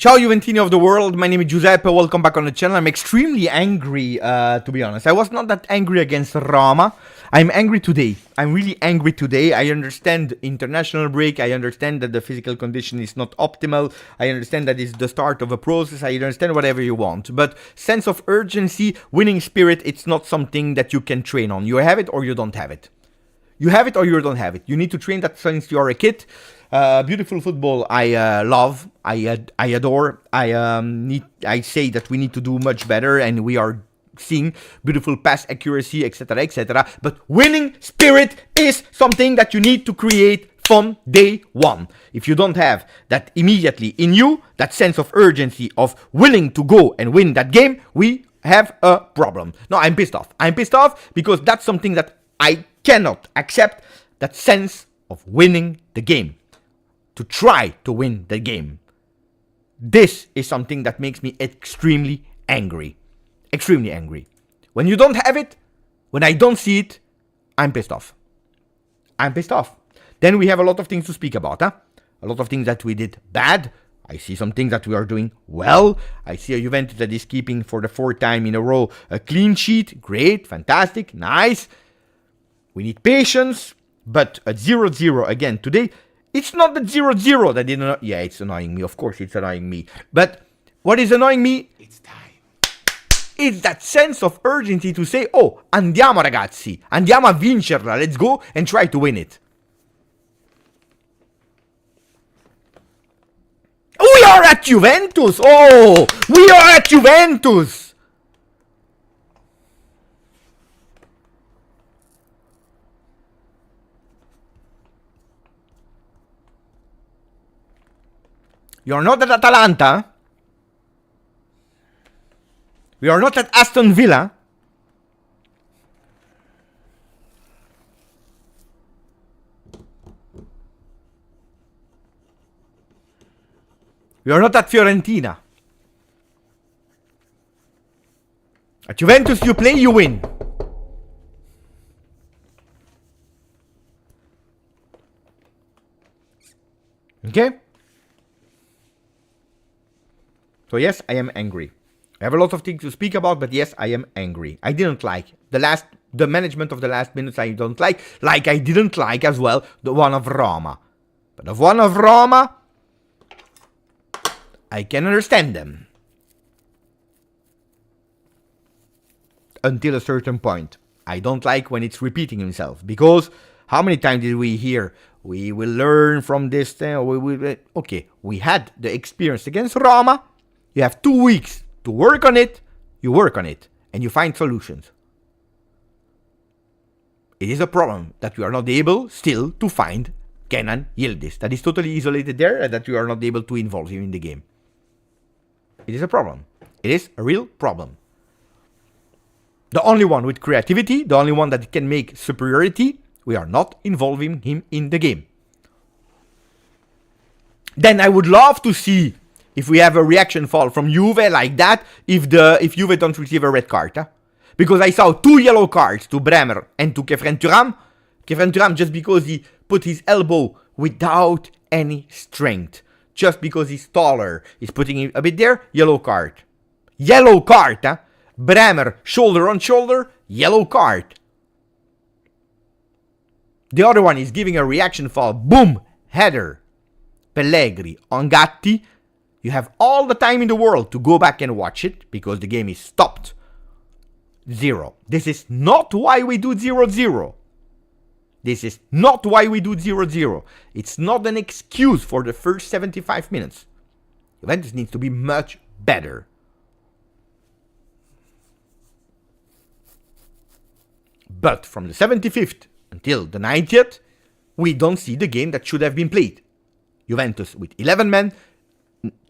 Ciao Juventini of the world, my name is Giuseppe, welcome back on the channel. I'm extremely angry, to be honest. I was not that angry against Roma. I'm angry today. I'm really angry today. I understand international break. I understand that the physical condition is not optimal. I understand that it's the start of a process. I understand whatever you want. But sense of urgency, winning spirit, it's not something that you can train on. You have it or you don't have it. You have it or you don't have it. You need to train that since you're a kid. Beautiful football, I love, I adore. I say that we need to do much better, and we are seeing beautiful pass accuracy, etc., etc. But winning spirit is something that you need to create from day one. If you don't have that immediately in you, that sense of urgency of willing to go and win that game, we have a problem. No, I'm pissed off. I'm pissed off because that's something that I cannot accept. That sense of winning the game. To try to win the game. This is something that makes me extremely angry. Extremely angry. When you don't have it, when I don't see it, I'm pissed off. I'm pissed off. Then we have a lot of things to speak about, huh? A lot of things that we did bad. I see some things that we are doing well. I see a Juventus that is keeping for the fourth time in a row a clean sheet. Great, fantastic, nice. We need patience. But at 0-0 again today, it's not the 0-0 that didn't... Yeah, it's annoying me. Of course, it's annoying me. But what is annoying me? It's time. It's that sense of urgency to say, oh, andiamo ragazzi. Andiamo a vincerla. Let's go and try to win it. We are at Juventus. Oh, we are at Juventus. You're not at Atalanta. We are not at Aston Villa. We are not at Fiorentina. At Juventus, you play, you win. Okay? So yes, I am angry. I have a lot of things to speak about, but yes, I am angry. I didn't like the management of the last minutes. I don't like I didn't like as well the one of Roma. But the one of Roma, I can understand them. Until a certain point. I don't like when it's repeating himself. Because how many times did we hear, we will learn from this thing, okay, we had the experience against Roma. You have 2 weeks to work on it, you work on it, and you find solutions. It is a problem that we are not able still to find Kenan Yildiz. That is totally isolated there and that we are not able to involve him in the game. It is a problem. It is a real problem. The only one with creativity, the only one that can make superiority, we are not involving him in the game. Then I would love to see if we have a reaction fall from Juve like that, if Juve don't receive a red card. Huh? Because I saw 2 yellow cards to Bremer and to Kefren Thuram. Kevin Thuram, just because he put his elbow without any strength, just because he's taller, he's putting it a bit there, yellow card. Yellow card, huh? Bremer, shoulder on shoulder, yellow card. The other one is giving a reaction foul, boom, header. Pellegrini on Gatti. You have all the time in the world to go back and watch it, because the game is stopped. 0. This is not why we do 0-0. This is not why we do 0-0. It's not an excuse for the first 75 minutes. Juventus needs to be much better. But from the 75th until the 90th, we don't see the game that should have been played. Juventus with 11 men,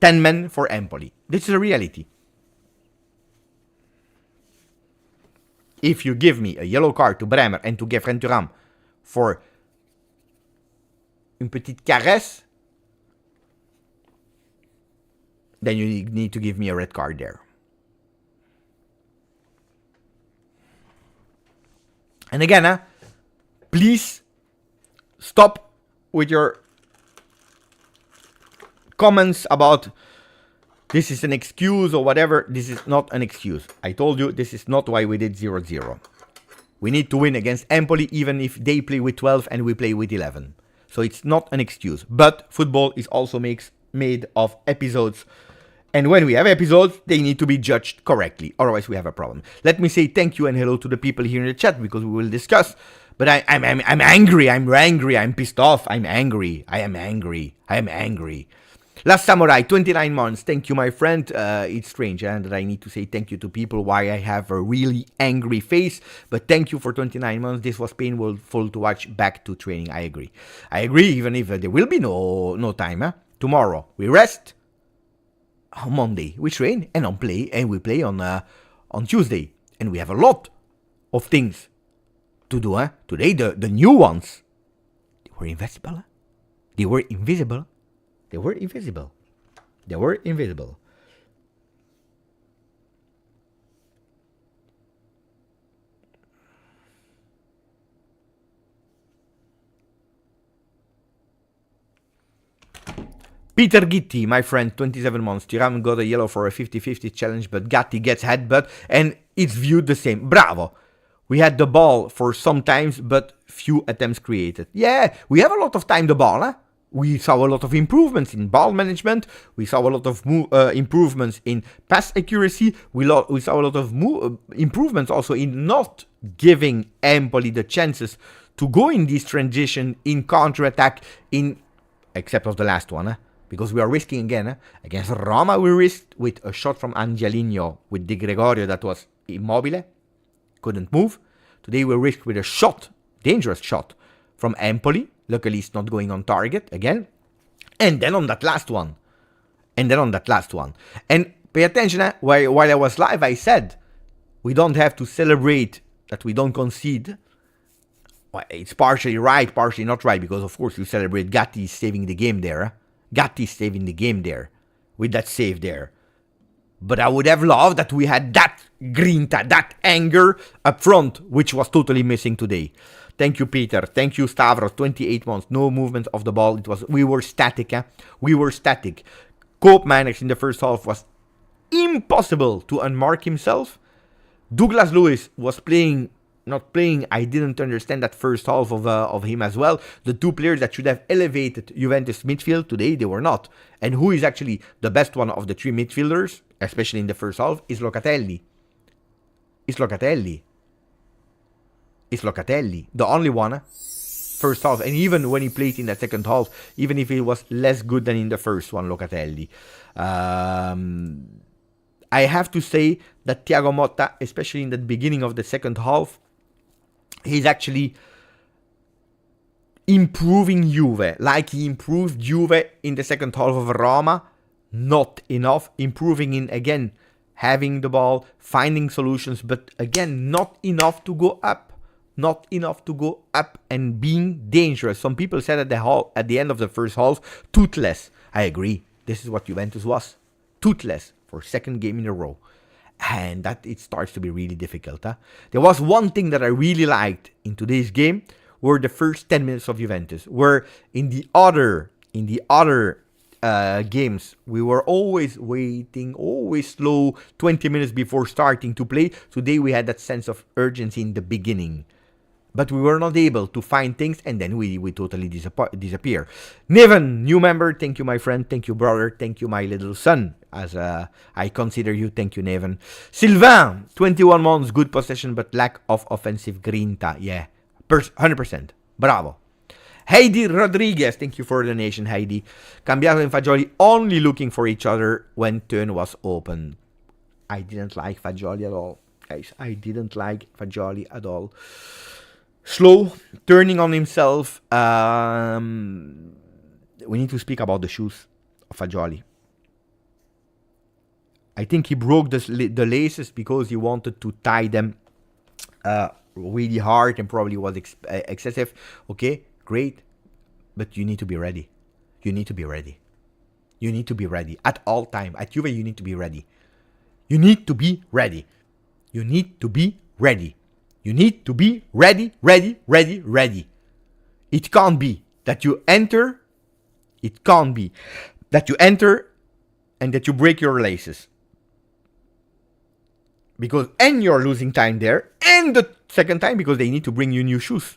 10 men for Empoli. This is a reality. If you give me a yellow card to Bremer and to Kevin Thuram for une petite caresse, then you need to give me a red card there. And again, please stop with your comments about this is an excuse or whatever. This is not an excuse. I told you this is not why we did 0-0. We need to win against Empoli even if they play with 12 and we play with 11. So it's not an excuse. But football is also made of episodes. And when we have episodes, they need to be judged correctly. Otherwise, we have a problem. Let me say thank you and hello to the people here in the chat because we will discuss. But I'm angry. I'm angry. I'm pissed off. I'm angry. I am angry. I am angry. Last Samurai, 29 months. Thank you, my friend. It's strange that I need to say thank you to people why I have a really angry face. But thank you for 29 months. This was painful to watch. Back to training. I agree. I agree, even if there will be no time. Huh? Tomorrow, we rest. On Monday, we train and we play on Tuesday. And we have a lot of things to do. Huh? Today, the new ones, they were invisible. Huh? They were invisible. They were invisible. They were invisible. Peter Gitti, my friend, 27 months. Thuram got a yellow for a 50-50 challenge, but Gatti gets headbutt, and it's viewed the same. Bravo. We had the ball for some times, but few attempts created. Yeah, we have a lot of time the ball, huh? We saw a lot of improvements in ball management. We saw a lot of improvements in pass accuracy. We saw a lot of improvements also in not giving Empoli the chances to go in this transition, in counter-attack, except of the last one. Because we are risking again. Against Roma, we risked with a shot from Angelino with Di Gregorio that was immobile. Couldn't move. Today we risked with a shot, dangerous shot, from Empoli. Luckily, it's not going on target again. And then on that last one. And pay attention, while I was live, I said, we don't have to celebrate that we don't concede. Well, it's partially right, partially not right, because of course you celebrate Gatti saving the game there. Gatti saving the game there, with that save there. But I would have loved that we had that grinta, that anger up front, which was totally missing today. Thank you, Peter. Thank you, Stavros. 28 months. No movement of the ball. We were static. We were static. Koopmeiners in the first half was impossible to unmark himself. Douglas Lewis was not playing. I didn't understand that first half of him as well. The two players that should have elevated Juventus midfield today, they were not. And who is actually the best one of the three midfielders, especially in the first half, is Locatelli. It's Locatelli, the only one, first half. And even when he played in the second half, even if he was less good than in the first one, Locatelli. I have to say that Thiago Motta, especially in the beginning of the second half, he's actually improving Juve. Like he improved Juve in the second half of Roma. Not enough. Improving in, again, having the ball, finding solutions, but again, not enough to go up. Not enough to go up and being dangerous. Some people said at the end of the first half, toothless. I agree. This is what Juventus was. Toothless for second game in a row. And that it starts to be really difficult. There was one thing that I really liked in today's game were the first 10 minutes of Juventus. Where in the other games, we were always waiting, always slow, 20 minutes before starting to play. Today we had that sense of urgency in the beginning. But we were not able to find things, and then we totally disappear. Neven, new member, thank you, my friend. Thank you, brother. Thank you, my little son, as I consider you. Thank you, Neven. Sylvain, 21 months, good possession, but lack of offensive grinta. Yeah, 100%. Bravo. Heidi Rodriguez, thank you for the donation, Heidi. Cambiato and Fagioli only looking for each other when turn was open. I didn't like Fagioli at all, guys. I didn't like Fagioli at all. Slow, turning on himself. We need to speak about the shoes of Fagioli. I think he broke the laces because he wanted to tie them really hard and probably was excessive. Okay, great. But you need to be ready. You need to be ready. You need to be ready. At all time. At Juve, you need to be ready. You need to be ready. You need to be ready. You need to be ready, ready, ready, ready. It can't be that you enter. It can't be that you enter and that you break your laces. Because, and you're losing time there. And the second time, because they need to bring you new shoes.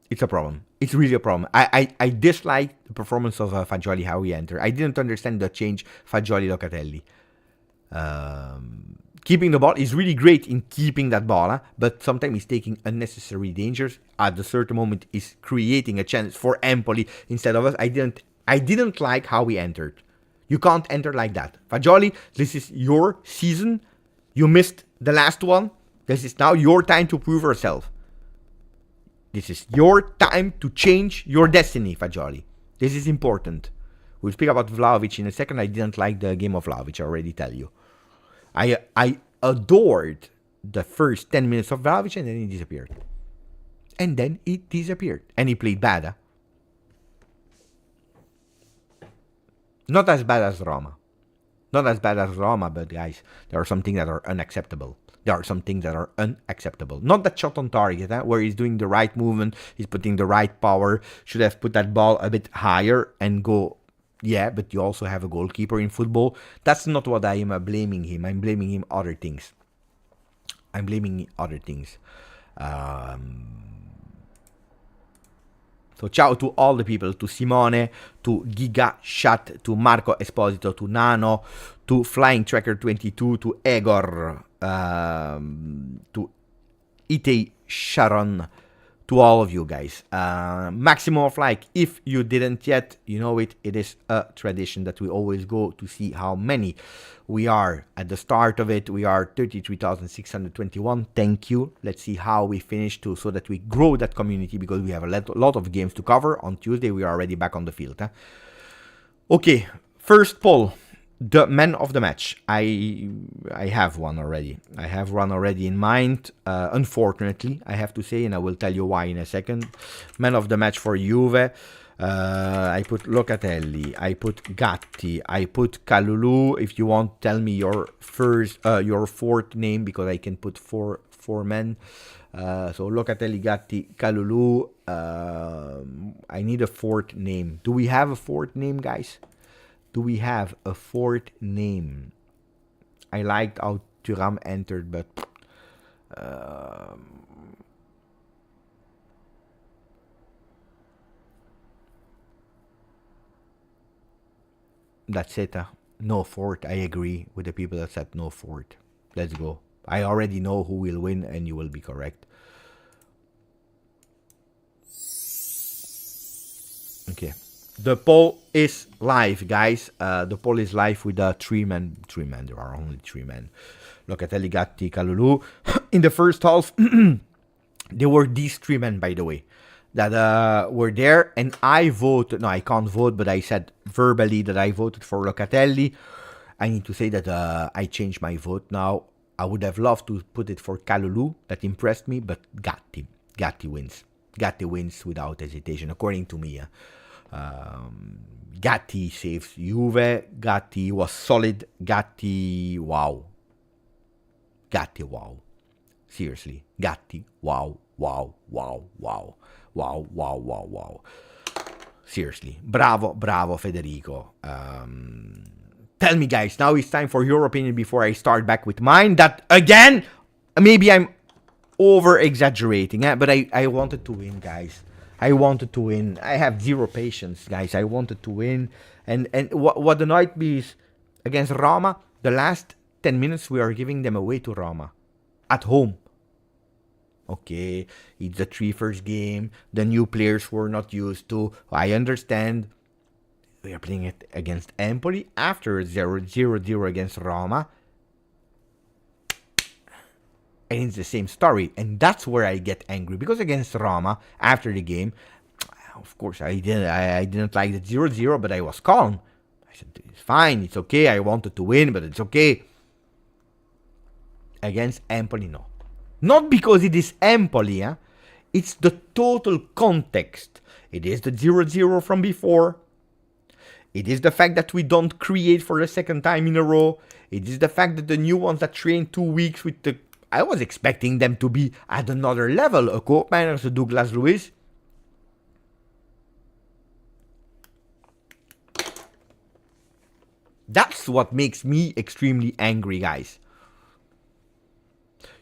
It's a problem. It's really a problem. I dislike the performance of Fagioli, how he entered. I didn't understand the change Fagioli-Locatelli. Keeping the ball is really great in keeping that ball, but sometimes he's taking unnecessary dangers. At a certain moment, he's creating a chance for Empoli instead of us. I didn't like how he entered. You can't enter like that. Fagioli, this is your season. You missed the last one. This is now your time to prove yourself. This is your time to change your destiny, Fagioli. This is important. We'll speak about Vlahovic in a second. I didn't like the game of Vlahovic, I already tell you. I adored the first 10 minutes of Vlahovic, and then he disappeared. And then he disappeared. And he played bad. Not as bad as Roma. Not as bad as Roma, but guys, there are some things that are unacceptable. There are some things that are unacceptable. Not that shot on target, where he's doing the right movement, he's putting the right power. Should have put that ball a bit higher and go. Yeah, but you also have a goalkeeper in football. That's not what I am blaming him. I'm blaming him other things. I'm blaming other things. So ciao to all the people, to Simone, to Giga Chat, to Marco Esposito, to Nano, to Flying Tracker 22, to Egor, to Ite Sharon, to all of you guys. Maximum of like, if you didn't yet, you know it is a tradition that we always go to see how many we are. At the start of it, we are 33,621. Thank you. Let's see how we finish so that we grow that community, because we have a lot of games to cover. On Tuesday, we are already back on the field. Okay, first poll. The man of the match. I have one already. I have one already in mind. Unfortunately, I have to say, and I will tell you why in a second. Man of the match for Juve. I put Locatelli. I put Gatti. I put Kalulu. If you want, tell me your fourth name, because I can put four men. So Locatelli, Gatti, Kalulu. I need a fourth name. Do we have a fourth name, guys? Do we have a fourth name? I liked how Thuram entered, but that's it. No fourth. I agree with the people that said no fourth. Let's go. I already know who will win, and you will be correct. Okay. The poll is live, guys. The poll is live with three men. There are only 3 men. Locatelli, Gatti, Kalulu. In the first half, there were these 3 men, by the way, that were there. And I voted. No, I can't vote, but I said verbally that I voted for Locatelli. I need to say that I changed my vote now. I would have loved to put it for Kalulu. That impressed me, but Gatti. Gatti wins. Gatti wins without hesitation, according to me. Gatti saves Juve. Gatti was solid. Gatti, wow. Gatti, wow. Seriously. Gatti, wow. Wow, wow, wow, wow, wow, wow, wow. Seriously, bravo, bravo, Federico. Tell me, guys, now it's time for your opinion before I start back with mine. That, again, maybe I'm over-exaggerating, but I wanted to win, guys. I wanted to win. I have zero patience, guys. I wanted to win. And what annoyed me is, against Roma, the last 10 minutes we are giving them away to Roma. At home. Okay, it's the first game. The new players were not used to. I understand. We are playing it against Empoli after 0-0 against Roma. And it's the same story. And that's where I get angry. Because against Roma, after the game, of course, I didn't like the 0-0, but I was calm. I said, it's fine, it's okay. I wanted to win, but it's okay. Against Empoli, no. Not because it is Empoli, it's the total context. It is the 0-0 from before. It is the fact that we don't create for the second time in a row. It is the fact that the new ones that trained 2 weeks with the... I was expecting them to be at another level. A Koopmeiners, a Douglas Luiz. That's what makes me extremely angry, guys.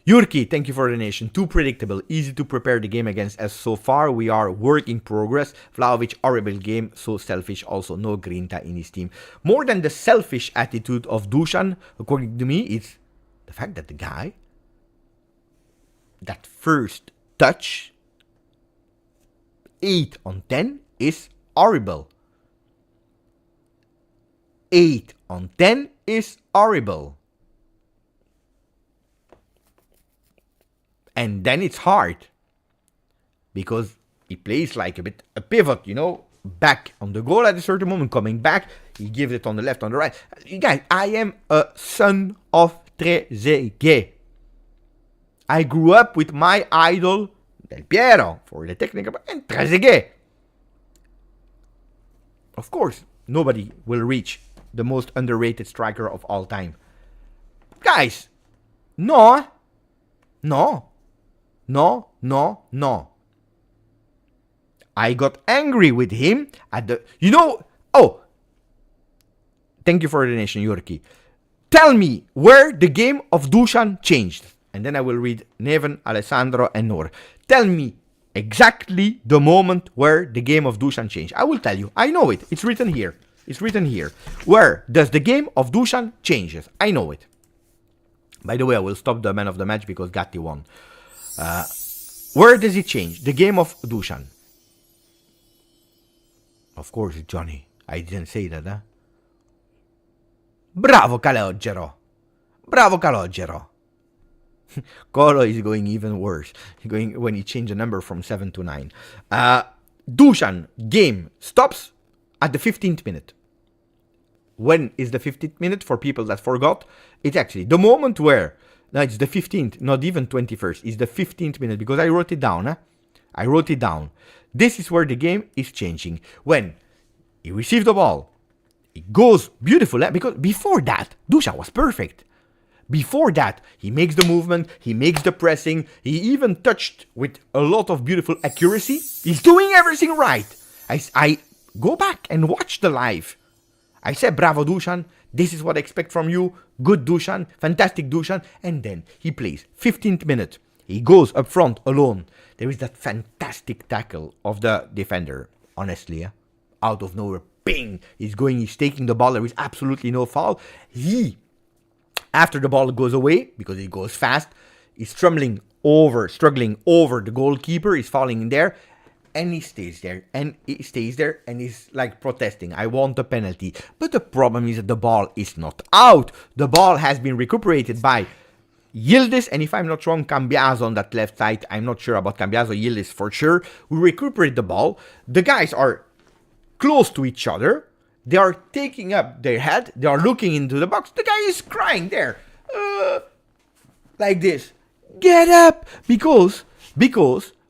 Yurki, thank you for the donation. Too predictable, easy to prepare the game against, as so far we are work in progress. Vlahovic, horrible game, so selfish, also no Grinta in his team. More than the selfish attitude of Dusan, according to me, it's the fact that the guy, that first touch, 8 on 10, is horrible. 8 on 10 is horrible. And then it's hard. Because he plays like a pivot, you know. Back on the goal at a certain moment, coming back. He gives it on the left, on the right. You guys, I am a son of Trezeguet. I grew up with my idol, Del Piero, for the technical, and Trezeguet. Of course, nobody will reach the most underrated striker of all time. Guys, no. I got angry with him at the... You know... Oh! Thank you for the donation, Yurki. Tell me where the game of Dusan changed. And then I will read Neven, Alessandro, and Noor. Tell me exactly the moment where the game of Dusan changed. I will tell you. I know it. It's written here. It's written here. Where does the game of Dusan changes? I know it. By the way, I will stop the man of the match because Gatti won. Where does it change? The game of Dusan. Of course, Johnny. I didn't say that, huh? Bravo, Calogero. Bravo, Calogero. Colo is going even worse. He's going when he changed the number from 7 to 9. Dusan game stops at the 15th minute. When is the 15th minute? For people that forgot, it's actually the moment where... No, it's the 15th, not even 21st. It's the 15th minute because I wrote it down. I wrote it down. This is where the game is changing. When he received the ball, it goes beautiful. Because before that, Dusan was perfect. Before that, he makes the movement, he makes the pressing, he even touched with a lot of beautiful accuracy. He's doing everything right. I go back and watch the live. I said, bravo Dusan, this is what I expect from you. Good Dusan, fantastic Dusan. And then he plays 15th minute. He goes up front alone. There is that fantastic tackle of the defender. Honestly, out of nowhere, ping. He's taking the ball. There is absolutely no foul. After the ball goes away, because it goes fast, he's struggling over the goalkeeper. He's falling in there. And he stays there, and he's like protesting. I want a penalty. But the problem is that the ball is not out. The ball has been recuperated by Yildiz, and if I'm not wrong, Cambiaso on that left side. I'm not sure about Cambiaso, Yildiz for sure. We recuperate the ball. The guys are close to each other. They are taking up their head. They are looking into the box. The guy is crying there. Like this. Get up! Because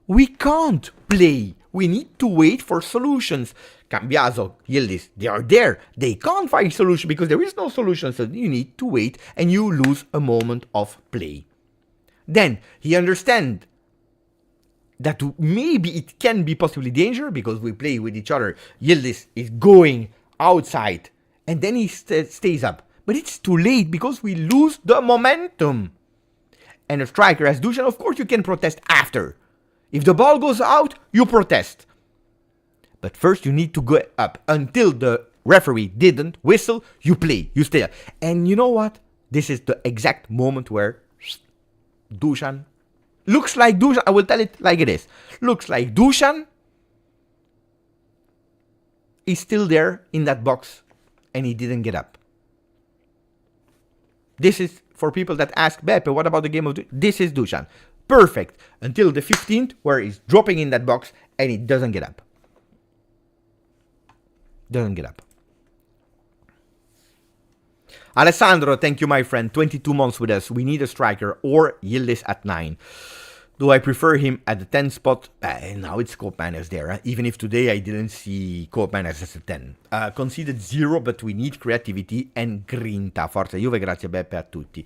we can't play. We need to wait for solutions. Cambiaso, Yildiz, they are there. They can't find solution because there is no solution. So you need to wait and you lose a moment of play. Then he understands that maybe it can be possibly danger because we play with each other. Yildiz is going outside and then he stays up. But it's too late because we lose the momentum. And a striker as Dusan, of course, you can protest after. If the ball goes out, you protest. But first you need to go up. Until the referee didn't whistle, you play, you stay up. And you know what? This is the exact moment where Dusan looks like Dusan. I will tell it like it is. Looks like Dusan is still there in that box and he didn't get up. This is for people that ask Beppe, what about the game of this is Dusan. Perfect until the 15th where he's dropping in that box and he doesn't get up. Doesn't get up. Alessandro, thank you, my friend. 22 months with us. We need a striker or Yildiz at 9. Do I prefer him at the 10 spot? Now it's Koopmeiners there. Even if today I didn't see Koopmeiners as a 10. Conceded 0, but we need creativity and grinta. Forza Juve, grazie Beppe a tutti.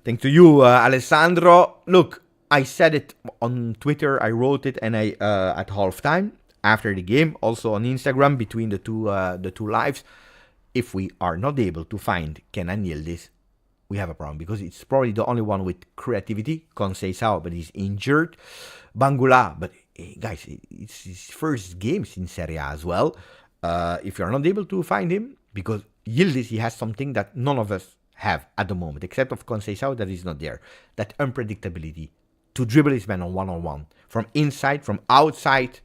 Thanks to you, Alessandro. Look, I said it on Twitter. I wrote it and I at halftime after the game. Also on Instagram between the two lives. If we are not able to find Kenan Yildiz, we have a problem because it's probably the only one with creativity. Conceição, but he's injured. Bangula, but guys, it's his first games in Serie A as well. If you're not able to find him, because Yildiz, he has something that none of us have at the moment, except of Conceição that is not there. That unpredictability to dribble his man on one-on-one. From inside, from outside.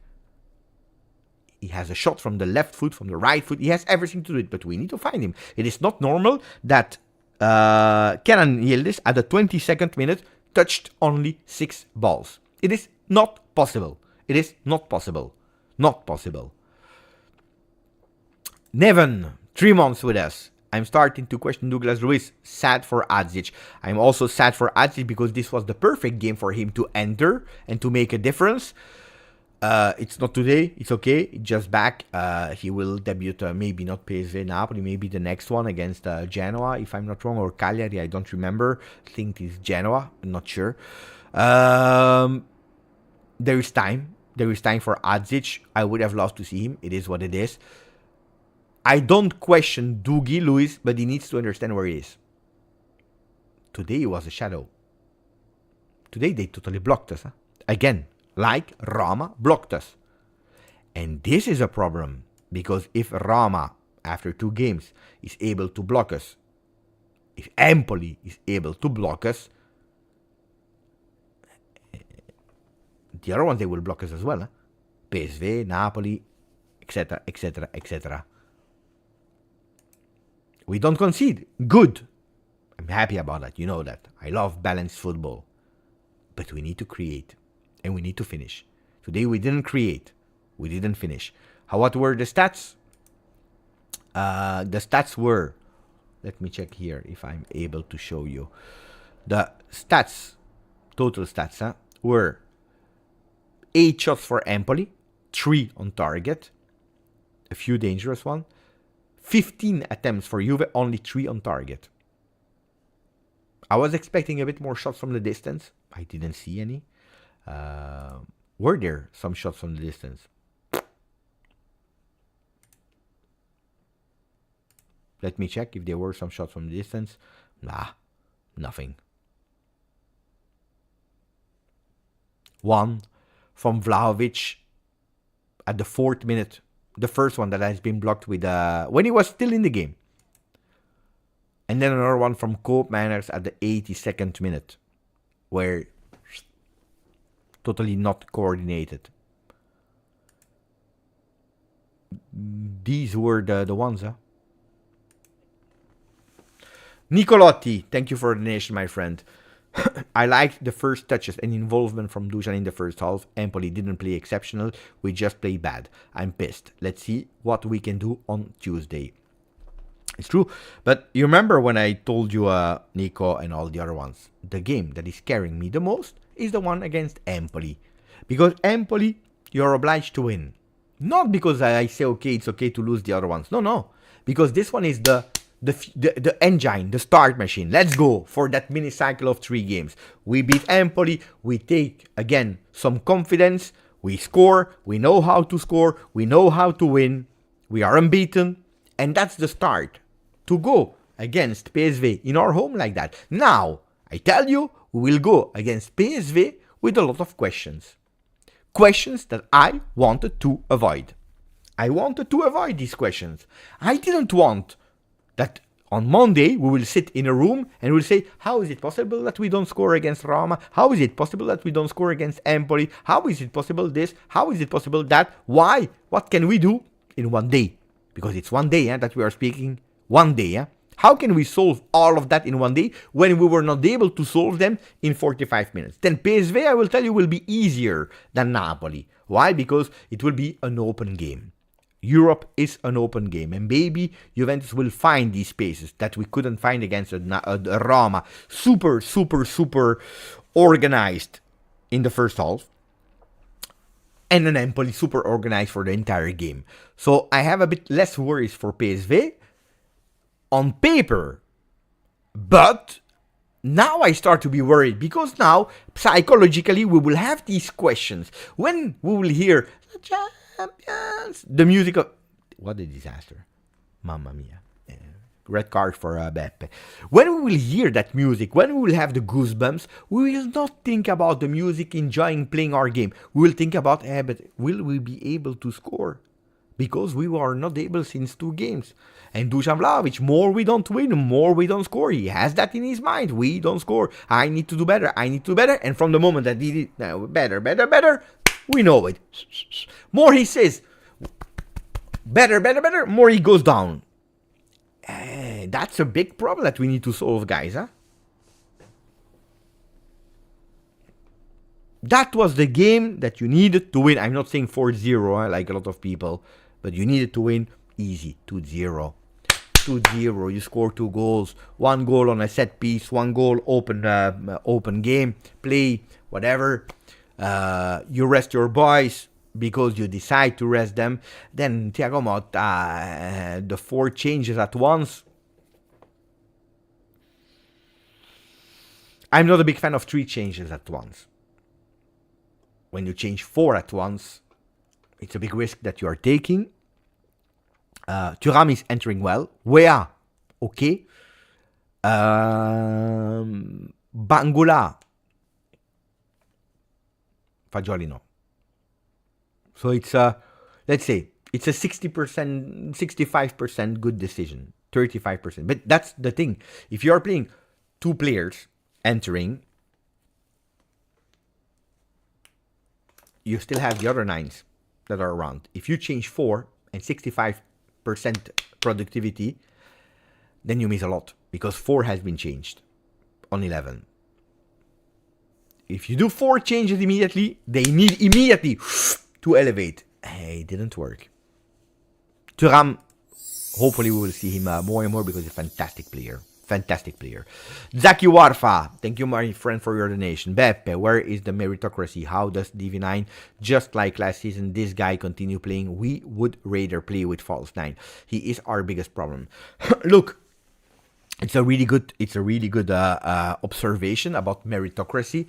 He has a shot from the left foot, from the right foot. He has everything to do it, but we need to find him. It is not normal that Kenan Yildiz at the 22nd minute touched only 6 balls. It is not possible. It is not possible. Not possible. Neven, 3 months with us. I'm starting to question Douglas Luiz. Sad for Adzic. I'm also sad for Adzic because this was the perfect game for him to enter and to make a difference. It's not today. It's okay. It's just back. He will debut, maybe not PSV Napoli, maybe the next one against Genoa, if I'm not wrong, or Cagliari. I don't remember. I think it's Genoa. I'm not sure. There is time. There is time for Adzic. I would have loved to see him. It is what it is. I don't question Dougie Luiz, but he needs to understand where he is. Today he was a shadow. Today they totally blocked us. Huh? Again. Like Roma blocked us. And this is a problem. Because if Roma, after 2 games, is able to block us, if Empoli is able to block us, the other ones, they will block us as well. Huh? PSV, Napoli, etc., etc., etc. We don't concede. Good. I'm happy about that. You know that. I love balanced football. But we need to create. And we need to finish. Today we didn't create. We didn't finish. What were the stats? The stats were... Let me check here if I'm able to show you. The stats, total stats, were 8 shots for Empoli, 3 on target, a few dangerous ones. 15 attempts for Juve, only 3 on target. I was expecting a bit more shots from the distance. I didn't see any. Were there some shots from the distance? Let me check if there were some shots from the distance. Nah, nothing. One from Vlahovic at the 4th minute. The first one that has been blocked with when he was still in the game. And then another one from Koopmeiners at the 82nd minute. Where totally not coordinated. These were the ones, huh? Nicolotti, thank you for the donation, my friend. I liked the first touches and involvement from Dusan in the first half. Empoli didn't play exceptional. We just played bad. I'm pissed. Let's see what we can do on Tuesday. It's true. But you remember when I told you, Nico and all the other ones, the game that is scaring me the most is the one against Empoli. Because Empoli, you're obliged to win. Not because I say, okay, it's okay to lose the other ones. No. Because this one is the the engine, the start machine. Let's go for that mini cycle of 3 games. We beat Empoli. We take, again, some confidence. We score. We know how to score. We know how to win. We are unbeaten. And that's the start to go against PSV in our home like that. Now, I tell you, we will go against PSV with a lot of questions. Questions that I wanted to avoid. I wanted to avoid these questions. I didn't want that on Monday we will sit in a room and we'll say, how is it possible that we don't score against Roma? How is it possible that we don't score against Empoli? How is it possible this? How is it possible that? Why? What can we do in one day? Because it's one day that we are speaking. One day. How can we solve all of that in one day when we were not able to solve them in 45 minutes? Then PSV, I will tell you, will be easier than Napoli. Why? Because it will be an open game. Europe is an open game, and maybe Juventus will find these spaces that we couldn't find against a Roma. Super organized in the first half, and an Empoli super organized for the entire game. So I have a bit less worries for PSV on paper, but now I start to be worried because now psychologically we will have these questions when we will hear the champions, the music of what a disaster, mamma mia. Red card for Beppe. When we will hear that music, when we will have the goosebumps, we will not think about the music enjoying playing our game. We will think about, but will we be able to score? Because we were not able since 2 games. And Dusan Vlahovic, more we don't win, more we don't score. He has that in his mind. We don't score. I need to do better. I need to do better. And from the moment that he did better, we know it. More he says, better, more he goes down. That's a big problem that we need to solve, guys. That was the game that you needed to win. I'm not saying 4-0, like a lot of people, but you needed to win easy, 2-0. 2-0, you score 2 goals, 1 goal on a set piece, 1 goal open game, play, whatever. You rest your boys because you decide to rest them. Then Thiago Motta, the 4 changes at once. I'm not a big fan of 3 changes at once. When you change 4 at once, it's a big risk that you are taking. Thuram is entering well. Wea, okay. Bangula, Fagioli, no. So it's let's say, it's a 60%, 65% good decision, 35%. But that's the thing. If you are playing 2 players entering, you still have the other 9s that are around. If you change 4 and 65% productivity, then you miss a lot because 4 has been changed on 11. If you do 4 changes immediately, they need immediately to elevate. It didn't work. Thuram, hopefully we will see him more and more because he's a fantastic player. Fantastic player. Zaki Warfa, thank you, my friend, for your donation. Beppe, where is the meritocracy? How does DV9, just like last season, this guy continue playing? We would rather play with false 9. He is our biggest problem. Look, it's a really good observation about meritocracy.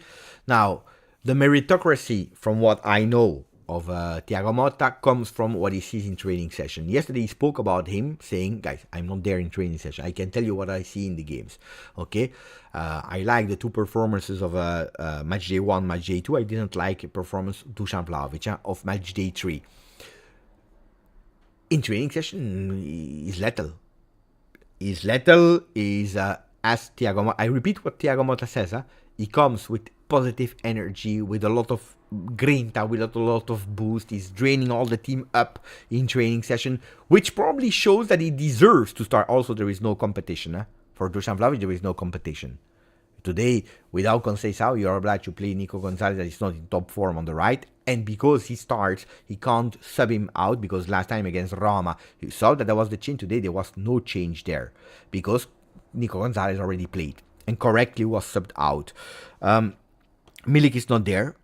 Now, the meritocracy, from what I know of Thiago Motta, comes from what he sees in training session. Yesterday he spoke about him saying, guys, I'm not there in training session. I can tell you what I see in the games. Okay, I like the 2 performances of match day 1, match day 2. I didn't like performance Dusan Vlahovic of match day 3. In training session, he's lethal. He's lethal. Is as Thiago Motta. I repeat what Thiago Motta says. He comes with positive energy, with a lot of grinta, with a lot of boost. He's draining all the team up in training session, which probably shows that he deserves to start. Also, there is no competition. For Dusan Vlahovic, there is no competition. Today, without Conceição, you're obliged to play Nico Gonzalez that is not in top form on the right. And because he starts, he can't sub him out, because last time against Roma, you saw that there was the change. Today, there was no change there because Nico Gonzalez already played and correctly was subbed out. Milik is not there.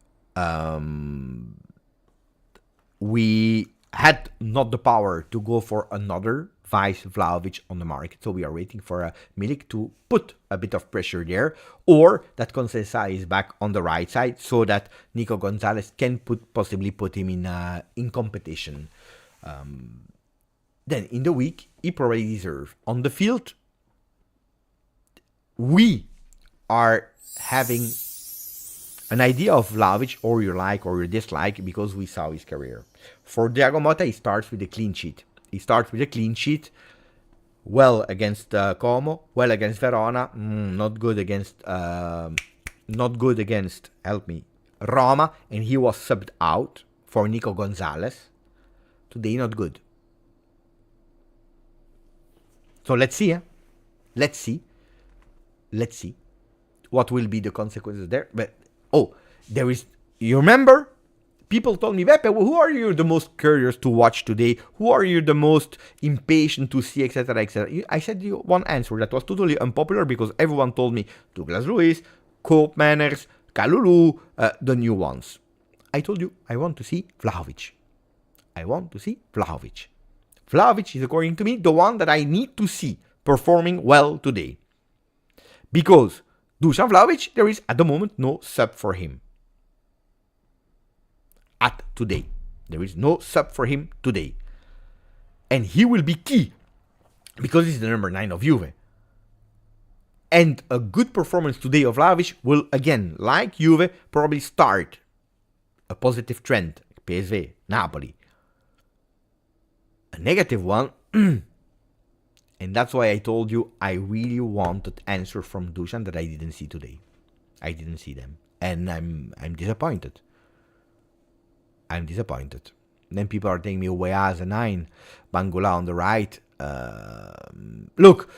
We had not the power to go for another vice Vlahovic on the market. So we are waiting for Milik to put a bit of pressure there, or that Gonzalez is back on the right side so that Nico Gonzalez can possibly put him in competition. Then in the week, he probably deserves. On the field, we are having an idea of Vlahovic, or you like or you dislike, because we saw his career. For Thiago Motta, he starts with a clean sheet. Well against Como, well against Verona, not good against help me, Roma, and he was subbed out for Nico Gonzalez. Today, not good. So let's see, Let's see what will be the consequences there. But there is. You remember? People told me, Beppe, who are you the most curious to watch today? Who are you the most impatient to see, etc., etc.? I said you one answer that was totally unpopular because everyone told me Douglas Luiz, Cope Manners, Kalulu, the new ones. I told you I want to see Vlahovic. Vlahovic is, according to me, the one that I need to see performing well today. Because Dusan Vlahovic, there is at the moment no sub for him. There is no sub for him today. And he will be key because he's the number 9 of Juve. And a good performance today of Vlahovic will, again, like Juve, probably start a positive trend. PSV, Napoli. A negative one. And that's why I told you I really wanted answer from Dusan that I didn't see today. I didn't see them. And I'm disappointed. Then people are telling me Weah as a 9, Bangula on the right. Look,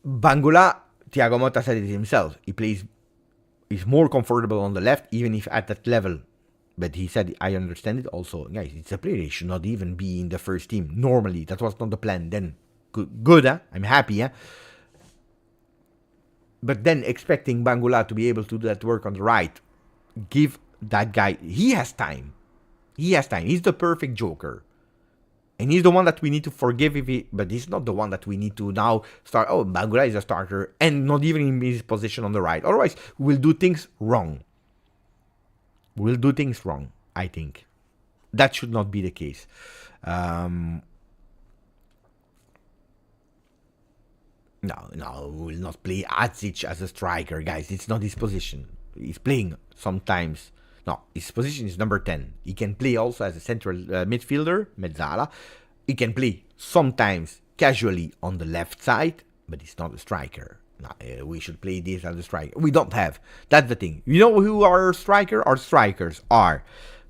Bangula, Thiago Motta said it himself. He's more comfortable on the left, even if at that level. But he said, I understand it also. Guys, it's a player. He should not even be in the first team. Normally, that was not the plan then. Good, huh? I'm happy, huh? But then expecting Bangula to be able to do that work on the right, give that guy, he has time. He's the perfect joker. And he's the one that we need to forgive but he's not the one that we need to now start. Oh, Bangula is a starter and not even in his position on the right. Otherwise, we'll do things wrong. I think. That should not be the case. No, we will not play Adzic as a striker, guys. It's not his position. He's playing sometimes. No, his position is number 10. He can play also as a central midfielder, mezzala. He can play sometimes casually on the left side, but he's not a striker. No, we should play this as a striker. We don't have. That's the thing. You know who our striker? Our strikers are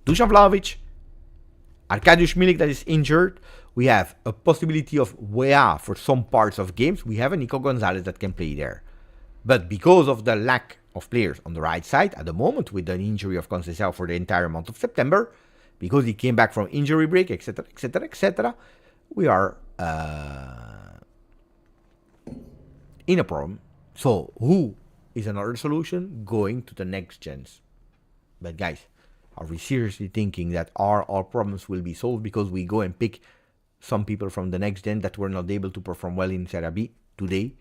Dusan Vlahovic, Arkadiusz Milik that is injured. We have a possibility of Weah for some parts of games. We have a Nico Gonzalez that can play there. But because of the lack of players on the right side at the moment, with an injury of Conceição for the entire month of September, because he came back from injury break, etc., etc., etc., we are in a problem. So who is another solution? Going to the next gens. But guys, are we seriously thinking that our problems will be solved because we go and pick some people from the next gen that were not able to perform well in Serie B today?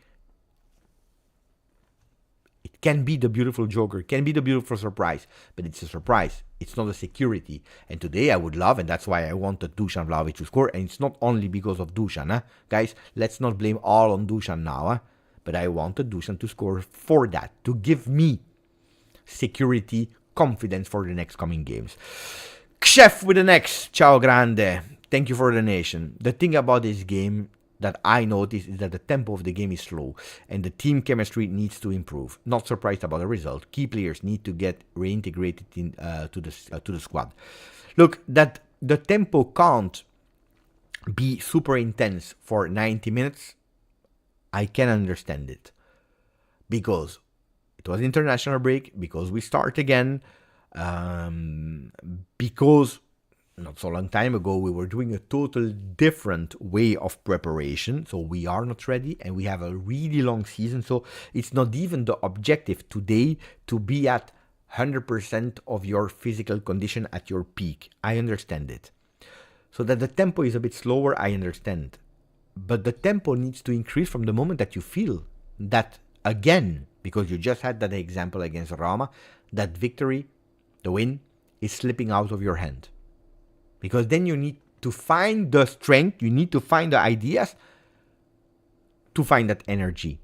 It can be the beautiful joker, can be the beautiful surprise, but it's a surprise. It's not a security. And today I would love, and that's why I wanted Dusan Vlahovic to score, and it's not only because of Dusan, huh? Guys, let's not blame all on Dusan now, huh? But I wanted Dusan to score for that, to give me security, confidence for the next coming games. Chef with the next, ciao grande. Thank you for the donation. The thing about this game that I noticed is that the tempo of the game is slow and the team chemistry needs to improve. Not surprised about the result. Key players need to get reintegrated to the squad. Look, that the tempo can't be super intense for 90 minutes. I can understand it because it was international break, because we start again, because not so long time ago we were doing a total different way of preparation, so we are not ready and we have a really long season, so it's not even the objective today to be at 100% of your physical condition at your peak. I understand it, So that the tempo is a bit slower, I understand. But the tempo needs to increase from the moment that you feel that again, because you just had that example against Roma, that victory, the win, is slipping out of your hand. Because then you need to find the strength, you need to find the ideas to find that energy.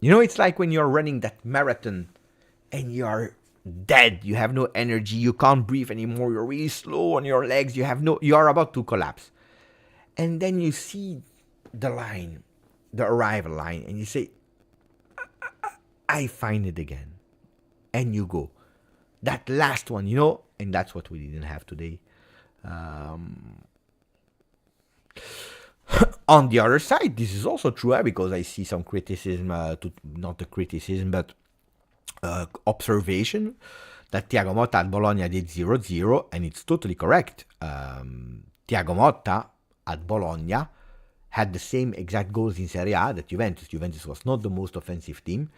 You know, it's like when you're running that marathon and you're dead, you have no energy, you can't breathe anymore, you're really slow on your legs, you are about to collapse. And then you see the line, the arrival line, and you say, I find it again. And you go. That last one, you know, and that's what we didn't have today. On the other side, this is also true, because I see some criticism, not a criticism, but observation that Thiago Motta at Bologna did 0-0, and it's totally correct. Thiago Motta at Bologna had the same exact goals in Serie A that Juventus. Juventus was not the most offensive team.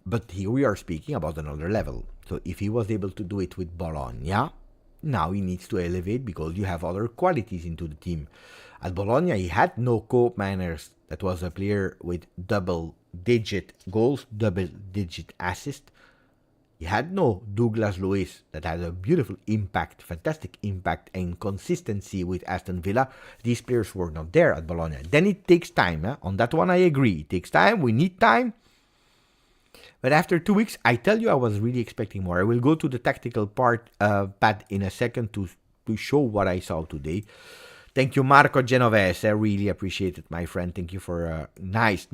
But here we are speaking about another level. So if he was able to do it with Bologna, now he needs to elevate because you have other qualities into the team. At Bologna, he had no Manners, that was a player with double-digit goals, double-digit assists. He had no Douglas Luiz, that had a beautiful impact, fantastic impact and consistency with Aston Villa. These players were not there at Bologna. Then it takes time. On that one, I agree. It takes time. We need time. But after 2 weeks, I tell you, I was really expecting more. I will go to the tactical part, Pat, in a second to show what I saw today. Thank you, Marco Genovese. I really appreciate it, my friend. Thank you for nice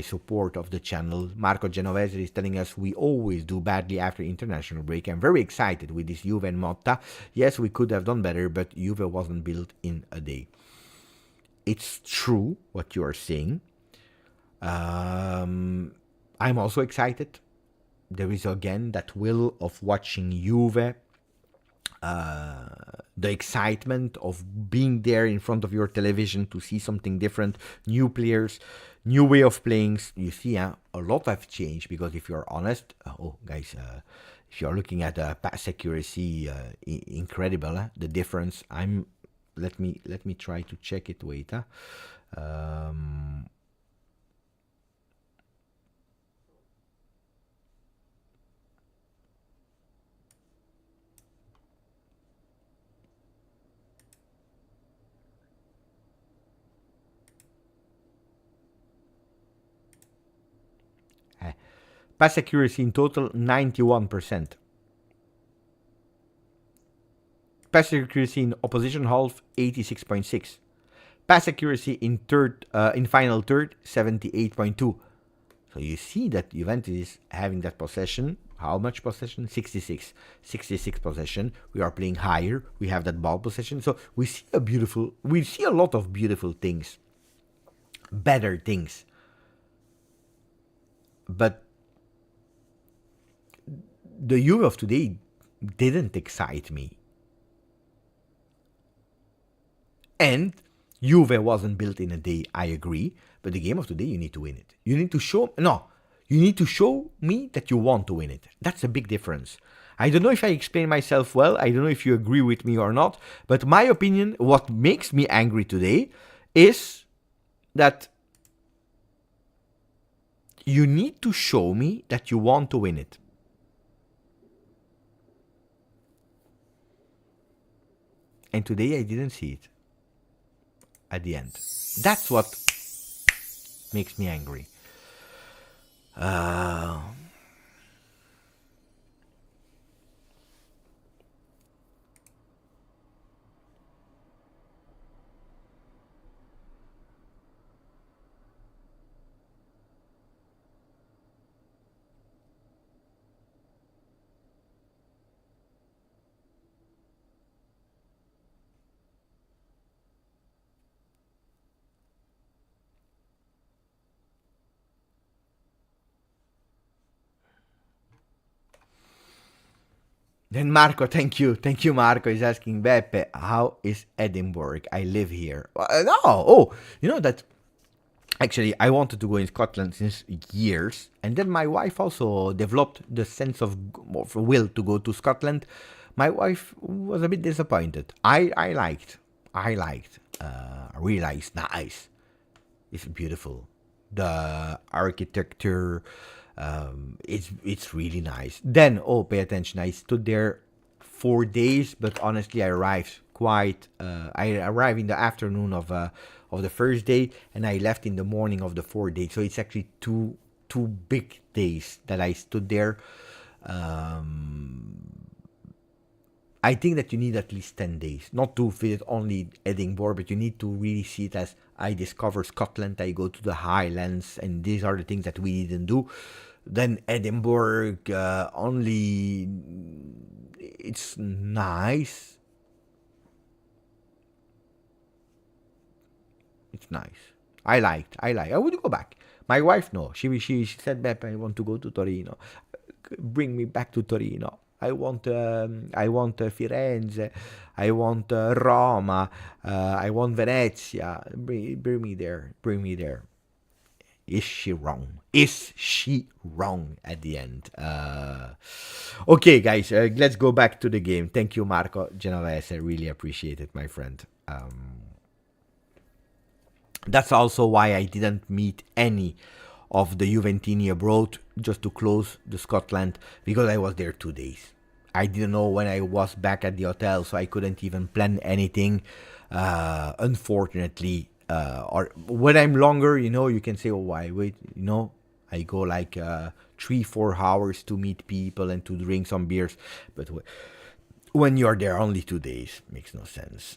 support of the channel. Marco Genovese is telling us we always do badly after international break. I'm very excited with this Juve and Motta. Yes, we could have done better, but Juve wasn't built in a day. It's true what you are saying. I'm also excited. There is again that will of watching Juve, the excitement of being there in front of your television to see something different, new players, new way of playing. You see, a lot have changed because if you're honest, guys, if you're looking at pass accuracy, incredible, the difference. Let me try to check it. Wait, Pass accuracy in total, 91%. Pass accuracy in opposition half, 86.6. Pass accuracy in final third, 78.2. So you see that Juventus is having that possession. How much possession? 66. 66 possession. We are playing higher. We have that ball possession. So we see a lot of beautiful things. Better things. But the Juve of today didn't excite me. And Juve wasn't built in a day, I agree. But the game of today, you need to win it. You need to show me that you want to win it. That's a big difference. I don't know if I explain myself well. I don't know if you agree with me or not. But my opinion, what makes me angry today is that you need to show me that you want to win it. And today I didn't see it at the end. That's what makes me angry. Then Marco, thank you, Marco, is asking, Beppe, how is Edinburgh? I live here. You know that, actually, I wanted to go in Scotland since years, and then my wife also developed the sense of will to go to Scotland. My wife was a bit disappointed. I really liked. It's nice. It's beautiful. The architecture, it's really nice. Then, pay attention. I stood there 4 days, but honestly, I arrived in the afternoon of the first day, and I left in the morning of the 4th day. So it's actually two big days that I stood there. I think that you need at least 10 days, not to visit only Edinburgh, but you need to really see it as I discover Scotland, I go to the Highlands, and these are the things that we didn't do. Then Edinburgh, it's nice. It's nice. I liked. I would go back. My wife, no. She said, Beppe, I want to go to Torino. Bring me back to Torino. I want Firenze. I want Roma. I want Venezia. Bring me there. Bring me there. Is she wrong? Is she wrong at the end? Okay, guys, let's go back to the game. Thank you, Marco Genovese. I really appreciate it, my friend. That's also why I didn't meet any of the Juventini abroad, just to close the Scotland, because I was there 2 days. I didn't know when I was back at the hotel, so I couldn't even plan anything, unfortunately. Or when I'm longer, you can say, why wait, I go like 3-4 hours to meet people and to drink some beers, but when you're there only 2 days, makes no sense.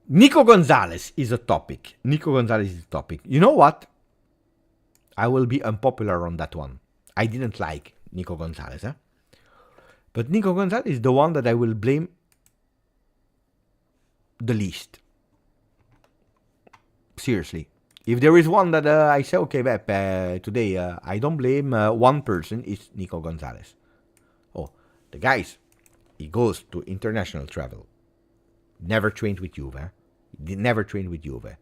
Nico Gonzalez is a topic. You know what? I will be unpopular on that one. I didn't like Nico Gonzalez, but Nico Gonzalez is the one that I will blame the least. Seriously. If there is one that I say, okay, today I don't blame one person, it's Nico Gonzalez. The guys, he goes to international travel. Never trained with Juve. Never trained with Juve.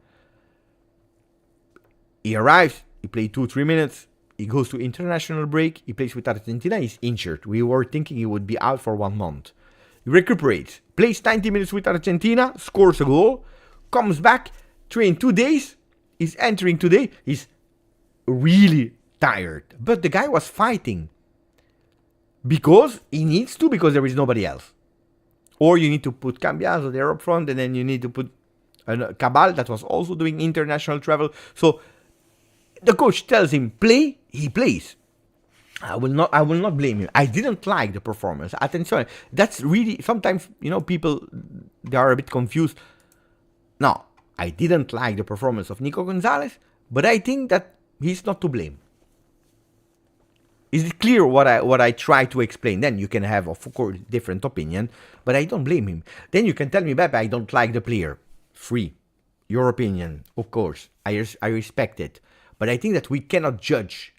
He arrives, he plays 2-3 minutes, he goes to international break, he plays with Argentina, he's injured. We were thinking he would be out for 1 month. He recuperates, plays 90 minutes with Argentina, scores a goal, comes back, train 2 days, he's entering today, he's really tired. But the guy was fighting. Because he needs to, because there is nobody else. Or you need to put Cambiaso there up front, and then you need to put Cabal that was also doing international travel. So the coach tells him, play, he plays. I will not blame him. I didn't like the performance. Attention, that's really, sometimes, people, they are a bit confused. No, I didn't like the performance of Nico Gonzalez, but I think that he's not to blame. Is it clear what I try to explain? Then you can have, of course, different opinion, but I don't blame him. Then you can tell me, Beppe, I don't like the player. Free. Your opinion, of course. I respect it. But I think that we cannot judge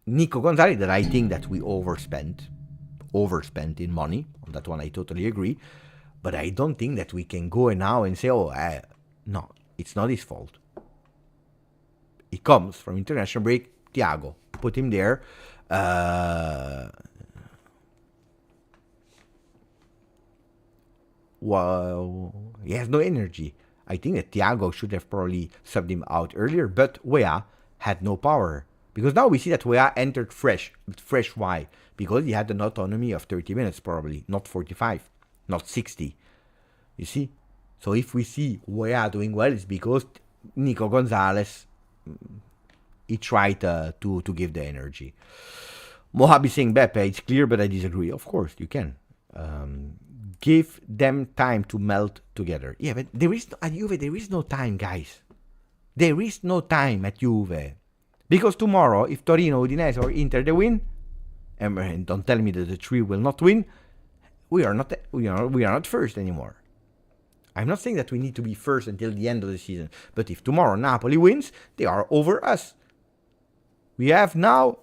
Nico Gonzalez, that I think that we overspent in money. On that one, I totally agree. But I don't think that we can go now and say, no, it's not his fault. He comes from international break, Thiago. Put him there. Well, he has no energy. I think that Thiago should have probably subbed him out earlier, but Weah had no power. Because now we see that Weah entered fresh. Fresh why? Because he had an autonomy of 30 minutes probably, not 45, not 60. You see? So if we see Weah doing well, it's because Nico Gonzalez, he tried to give the energy. Mohabi saying, Beppe, it's clear, but I disagree. Of course, you can. Give them time to melt together. Yeah, but at Juve, there is no time, guys. There is no time at Juve. Because tomorrow, if Torino, Udinese, or Inter, they win, and don't tell me that the three will not win, we are not first anymore. I'm not saying that we need to be first until the end of the season. But if tomorrow Napoli wins, they are over us. We have now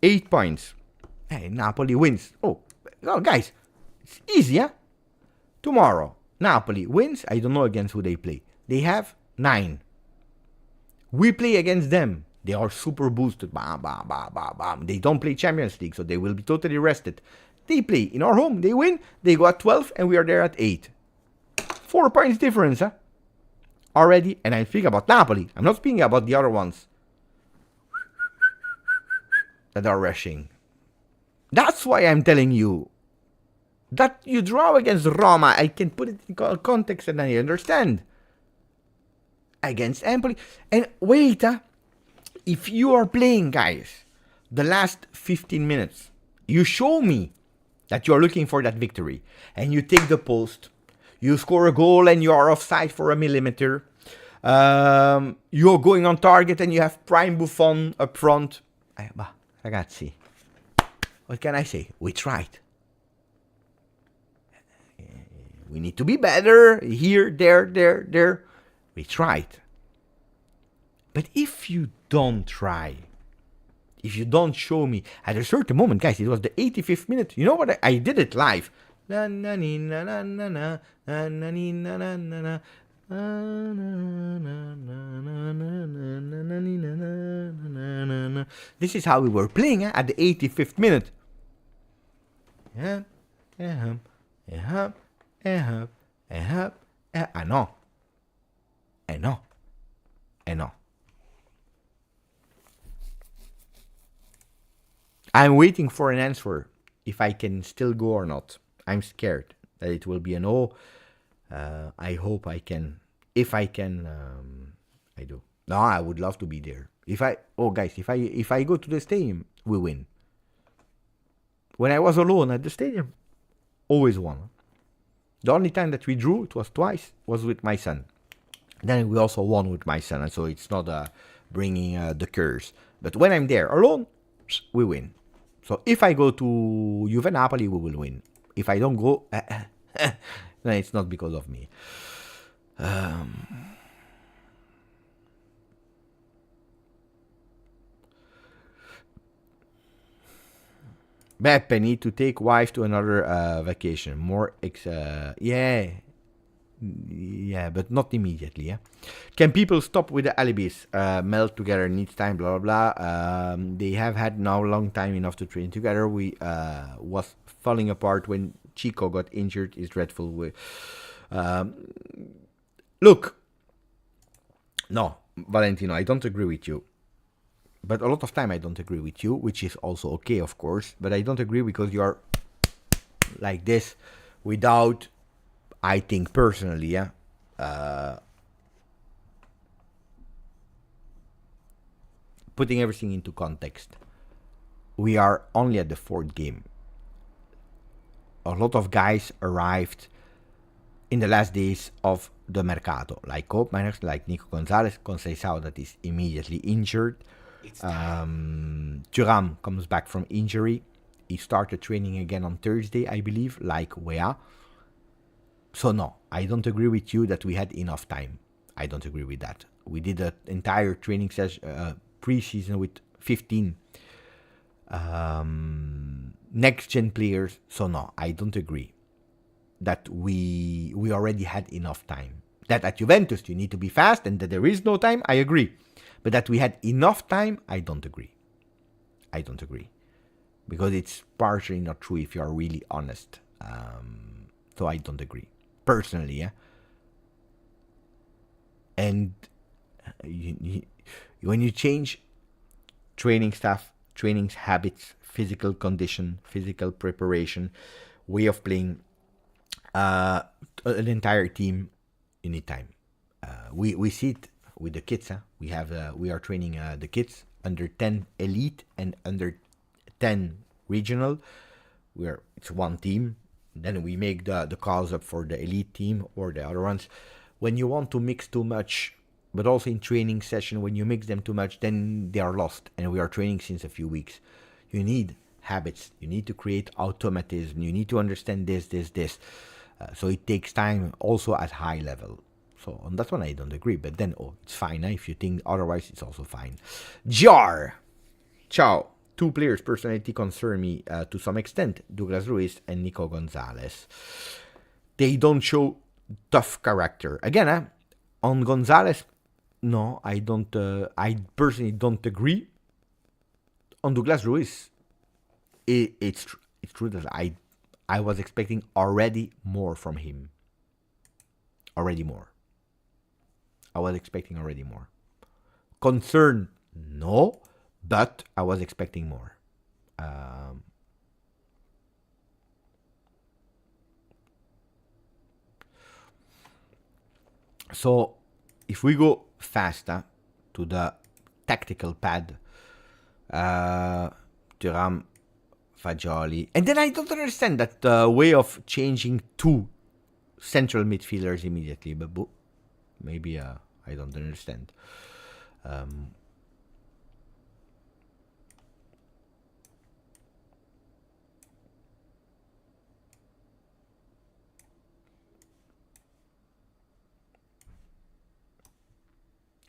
8 points. Hey, Napoli wins. Oh, guys, it's easy, huh? Tomorrow, Napoli wins. I don't know against who they play. They have 9. We play against them. They are super boosted. Bam, bam, bam, bam, bam. They don't play Champions League, so they will be totally rested. They play in our home, they win, they go at 12, and we are there at 8. 4 points difference, huh? Already, and I'm speaking about Napoli. I'm not speaking about the other ones that are rushing. That's why I'm telling you that you draw against Roma. I can put it in context and I understand. Against Empoli. And wait, if you are playing, guys, the last 15 minutes, you show me that you are looking for that victory, and you take the post, you score a goal and you are offside for a millimeter, you're going on target and you have prime Buffon up front. Ragazzi, what can I say? We tried. We need to be better here, there. We tried. But if you don't try, if you don't show me at a certain moment, guys, it was the 85th minute. You know what? I did it live. This is how we were playing at the 85th minute. I know. I'm waiting for an answer if I can still go or not. I'm scared that it will be a no. I hope I can. If I can, I do. No, I would love to be there. If I go to the stadium, we win. When I was alone at the stadium, always won. The only time that we drew, it was twice, was with my son. Then we also won with my son, and so it's not bringing the curse. But when I'm there alone, we win. So if I go to Juve Napoli, we will win. If I don't go, then it's not because of me. Beppe need to take wife to another vacation. But not immediately. Yeah. Can people stop with the alibis? Meld together needs time. Blah blah blah. They have had now long time enough to train together. We was falling apart when Chico got injured. Is dreadful. Look, no, Valentino, I don't agree with you. But a lot of time I don't agree with you, which is also okay, of course. But I don't agree because you are like this without, I think personally, putting everything into context. We are only at the 4th game. A lot of guys arrived in the last days of the Mercato, like Koopmeiners, like Nico Gonzalez, Conceição that is immediately injured. Thuram comes back from injury. He started training again on Thursday, I believe, like Wea. So no, I don't agree with you that we had enough time. I don't agree with that. We did an entire training session, pre-season with 15 next-gen players. So no, I don't agree that we already had enough time. That at Juventus you need to be fast and that there is no time, I agree. But that we had enough time, I don't agree. I don't agree. Because it's partially not true if you are really honest. So I don't agree. Personally, yeah. And when you change training stuff, training habits, physical condition, physical preparation, way of playing, an entire team, you need time. We see it with the kids. We are training the kids under 10 elite and under 10 regional. It's one team. Then we make the calls up for the elite team or the other ones. When you want to mix too much, but also in training session, when you mix them too much, then they are lost. And we are training since a few weeks. You need habits. You need to create automatism. You need to understand this. So it takes time also at high level. So on that one I don't agree. But then, it's fine. If you think otherwise, it's also fine. Jar. Ciao. 2 players' personality concern me to some extent. Douglas Luiz and Nico Gonzalez. They don't show tough character. Again, on Gonzalez, no, I don't. I personally don't agree. On Douglas Luiz, it's it's true that I was expecting already more from him. Already more. I was expecting already more. Concern, no, but I was expecting more. So, if we go faster to the tactical pad, Thuram, Fagioli, and then I don't understand that way of changing two central midfielders immediately, but maybe I don't understand.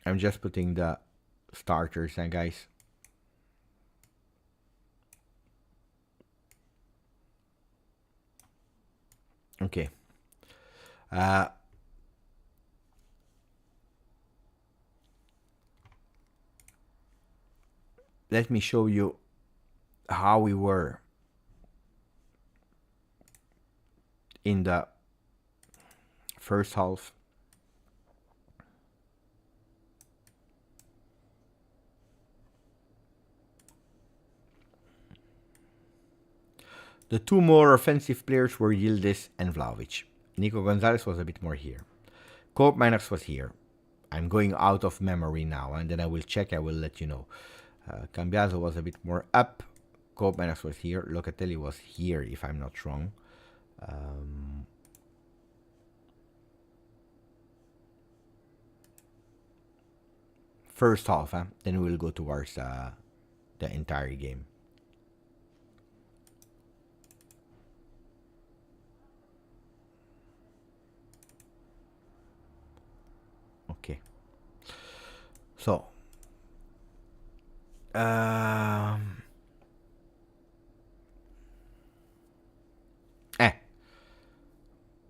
I'm just putting the starters, guys. Okay. Let me show you how we were in the first half. The two more offensive players were Yildiz and Vlahovic. Nico Gonzalez was a bit more here. Cope Manners was here. I'm going out of memory now, and then I will check, I will let you know. Cambiaso was a bit more up. Cope Manners was here. Locatelli was here, if I'm not wrong. First half, then we will go towards the entire game. Okay. So.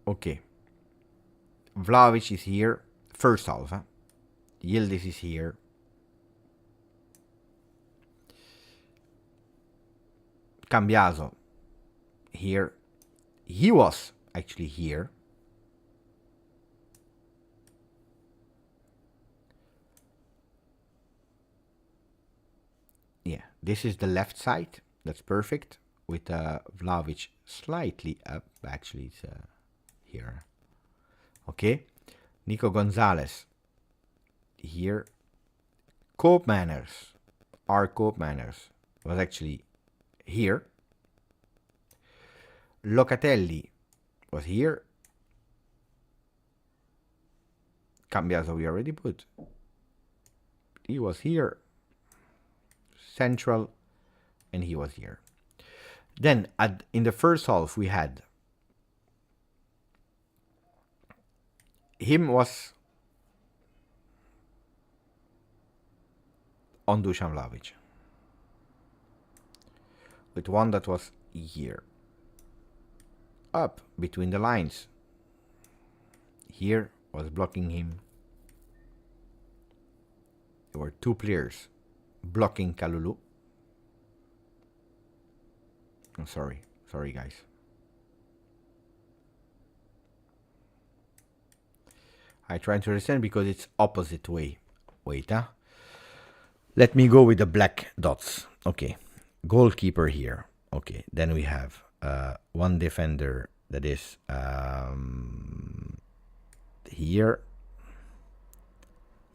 Okay. Vlahovic is here. First half. Yildiz is here. Cambiaso here. He was actually here. Yeah, this is the left side. That's perfect. With Vlahovic slightly up. Actually, it's here. Okay. Nico Gonzalez here. Cope Manners. Our Cope Manners was actually here. Locatelli was here. Cambiaso we already put. He was here. Central, and he was here. Then in the first half we had him was on Dusan Vlahovic with one that was here, up between the lines. Here was blocking him. There were two players blocking Kalulu. Oh, sorry guys. I try to understand because it's opposite way. Wait, let me go with the black dots. Okay, goalkeeper here. Okay, then we have one defender that is here.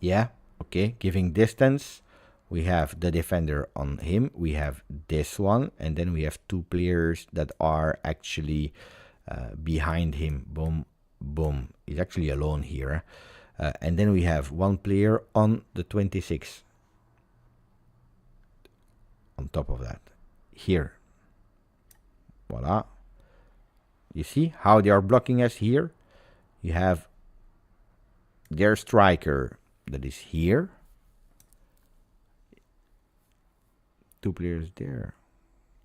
Yeah, okay, giving distance. We have the defender on him. We have this one. And then we have two players that are actually behind him. Boom, boom. He's actually alone here. And then we have one player on the 26. On top of that. Here. Voila. You see how they are blocking us here? You have their striker that is here. Two players there.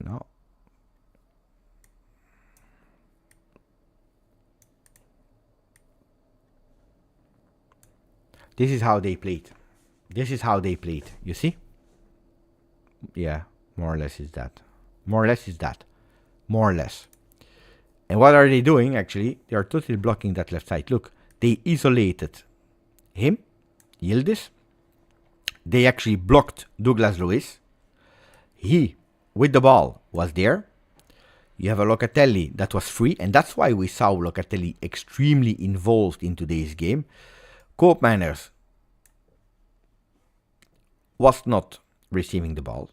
No. This is how they played. This is how they played. You see? Yeah, more or less is that. More or less is that. more or less. And what are they doing, actually? They are totally blocking that left side. Look, they isolated him, Yildiz. They actually blocked Douglas Luiz. He, with the ball, was there. You have a Locatelli that was free, and that's why we saw Locatelli extremely involved in today's game. Koopmeiners was not receiving the ball.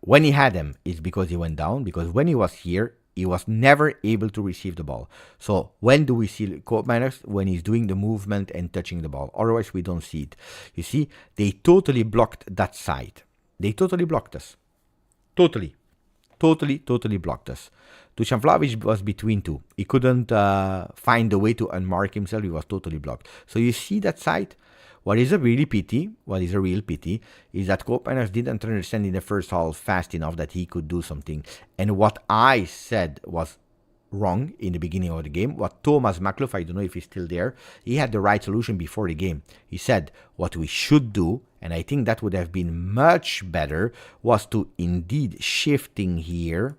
When he had him, it's because he went down, because when he was here, he was never able to receive the ball. So when do we see Koopmeiners? When he's doing the movement and touching the ball. Otherwise, we don't see it. You see, they totally blocked that side. They totally blocked us. Totally blocked us. Dusan Vlahovic was between two. He couldn't find a way to unmark himself. He was totally blocked. So you see that side? What is a real pity is that Koopmeiners didn't understand in the first half fast enough that he could do something. And what I said was wrong in the beginning of the game. What Thomas Maklouf, I don't know if he's still there, he had the right solution before the game. He said what we should do, and I think that would have been much better, was to indeed shifting here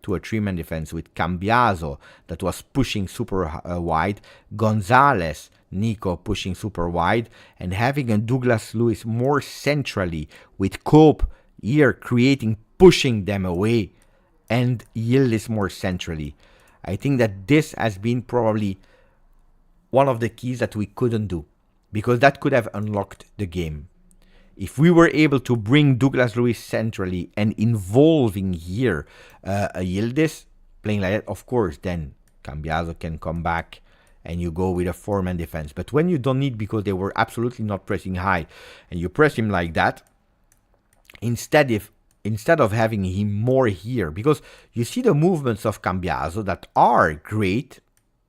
to a three-man defense with Cambiaso that was pushing super wide, Gonzalez, Nico pushing super wide, and having a Douglas Luiz more centrally with Cope here pushing them away, and Yildiz more centrally. I think that this has been probably one of the keys that we couldn't do, because that could have unlocked the game. If we were able to bring Douglas Luiz centrally and involving here a Yildiz playing like that, of course, then Cambiaso can come back and you go with a four-man defense. But when you don't need, because they were absolutely not pressing high, and you press him like that, instead of having him more here, because you see the movements of Cambiaso that are great,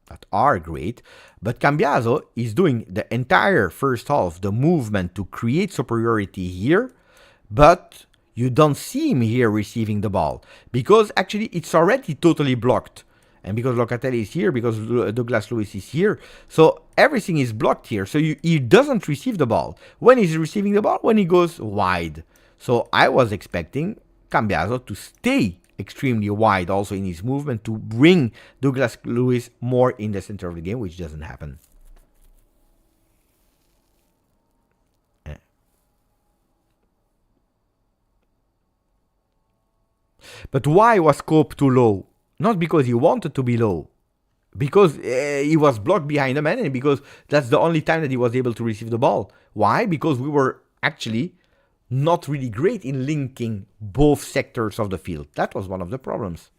but Cambiaso is doing the entire first half, the movement to create superiority here, but you don't see him here receiving the ball, because actually it's already totally blocked. And because Locatelli is here, because Douglas Luiz is here, so everything is blocked here. So he doesn't receive the ball. When he's receiving the ball? When he goes wide. So I was expecting Cambiaso to stay extremely wide also in his movement to bring Douglas Luiz more in the center of the game, which doesn't happen. But why was Cope too low? Not because he wanted to be low, because he was blocked behind the man, and because that's the only time that he was able to receive the ball. Why? Because we were actually not really great in linking both sectors of the field. That was one of the problems.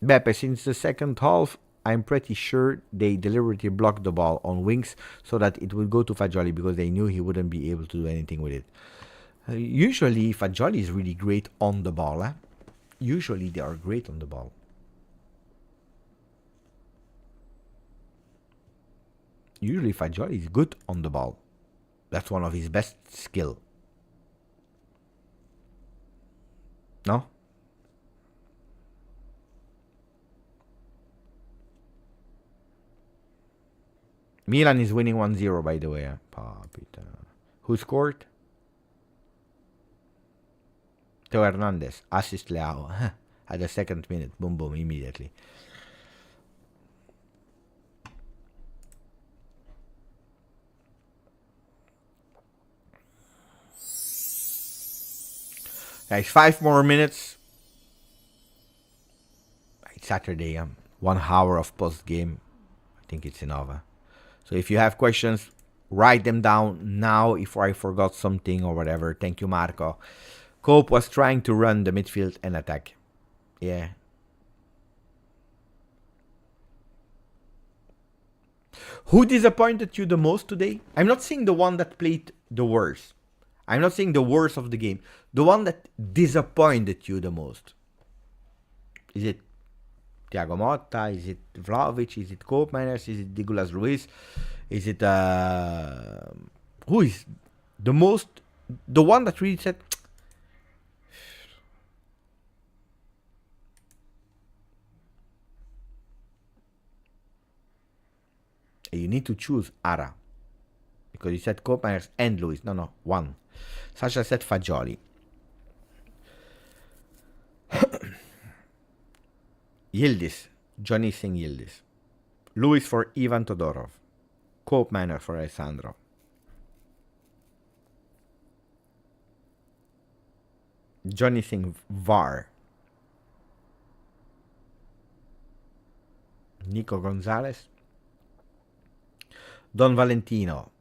Beppe, since the second half, I'm pretty sure they deliberately blocked the ball on wings so that it would go to Fagioli, because they knew he wouldn't be able to do anything with it. Usually, Fagioli is really great on the ball. Usually, they are great on the ball. Usually, Fagioli is good on the ball. That's one of his best skill. No? Milan is winning 1-0, by the way. Papita. Who scored? Teo Hernandez. Assist Leao. At the second minute. Boom, boom, immediately. Guys, 5 more minutes. It's Saturday. 1 hour of post-game. I think it's enough. So if you have questions, write them down now if I forgot something or whatever. Thank you, Marco. Cope was trying to run the midfield and attack. Yeah. Who disappointed you the most today? I'm not saying the one that played the worst. I'm not saying the worst of the game. The one that disappointed you the most. Is it Thiago Motta? Is it Vlahovic? Is it Koopmeiners? Is it Douglas Luiz? Is it who is the most, the one that really said you need to choose Ara, because you said Koopmeiners and Lewis. No, one. Sasha said Fagioli. Yildiz. Johnny Singh Yildiz. Lewis for Ivan Todorov. Koopmeiner for Alessandro. Johnny Singh VAR. Nico Gonzalez. Don Valentino.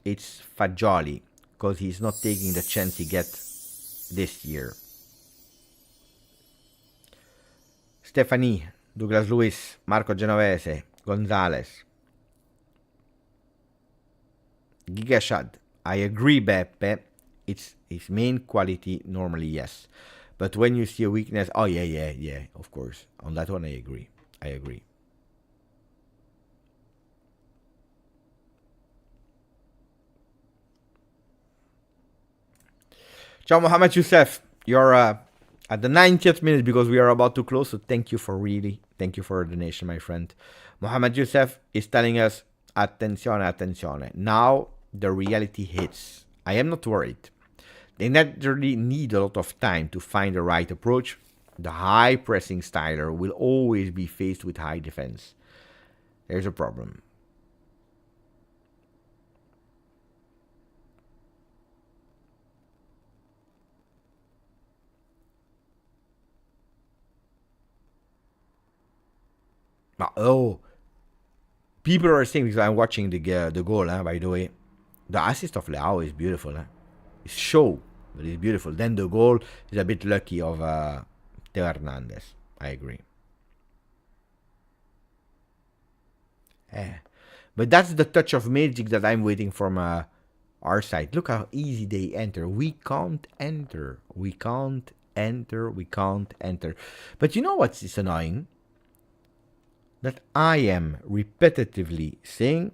It's Fagioli, because he's not taking the chance he gets this year. Stefani, Douglas Luiz, Marco Genovese, Gonzalez. Gigashad. I agree, Beppe. It's his main quality, normally, yes. But when you see a weakness, oh, yeah, of course. On that one, I agree. Ciao, Mohamed Youssef. You're at the 90th minute because we are about to close. So thank you for the donation, my friend. Mohamed Youssef is telling us, attenzione. Now the reality hits. I am not worried. They naturally need a lot of time to find the right approach. The high pressing styler will always be faced with high defense. There's a problem. Oh, people are saying, because I'm watching the goal, by the way. The assist of Leao is beautiful. It's show, but it's beautiful. Then the goal is a bit lucky of Teo Hernandez. I agree. But that's the touch of magic that I'm waiting from our side. Look how easy they enter. We can't enter. But you know what's annoying? That I am repetitively saying,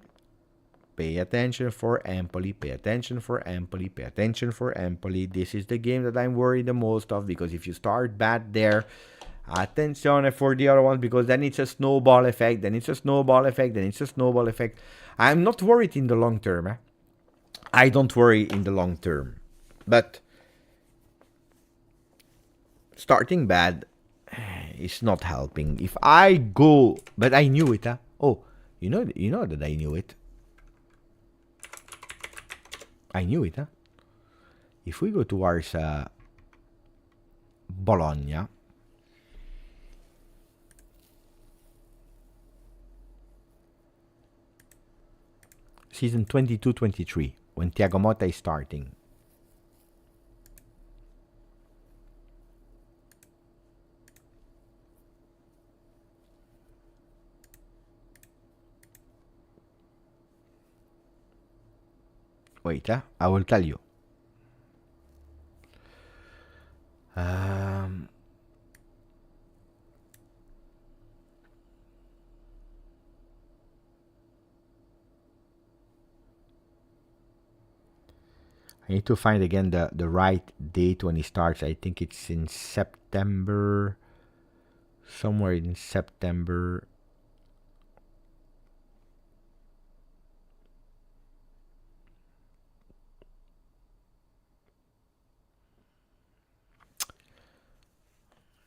pay attention for Empoli, pay attention for Empoli. This is the game that I'm worried the most of, because if you start bad there, attenzione for the other ones, because then it's a snowball effect, I'm not worried in the long term. I don't worry in the long term. But starting bad is not helping. If I go, but I knew it. Oh, you know that I knew it. If we go towards Bologna, season 22-23, when Thiago Motta is starting. Wait, I will tell you. I need to find again the right date when he starts. I think it's in September. Somewhere in September.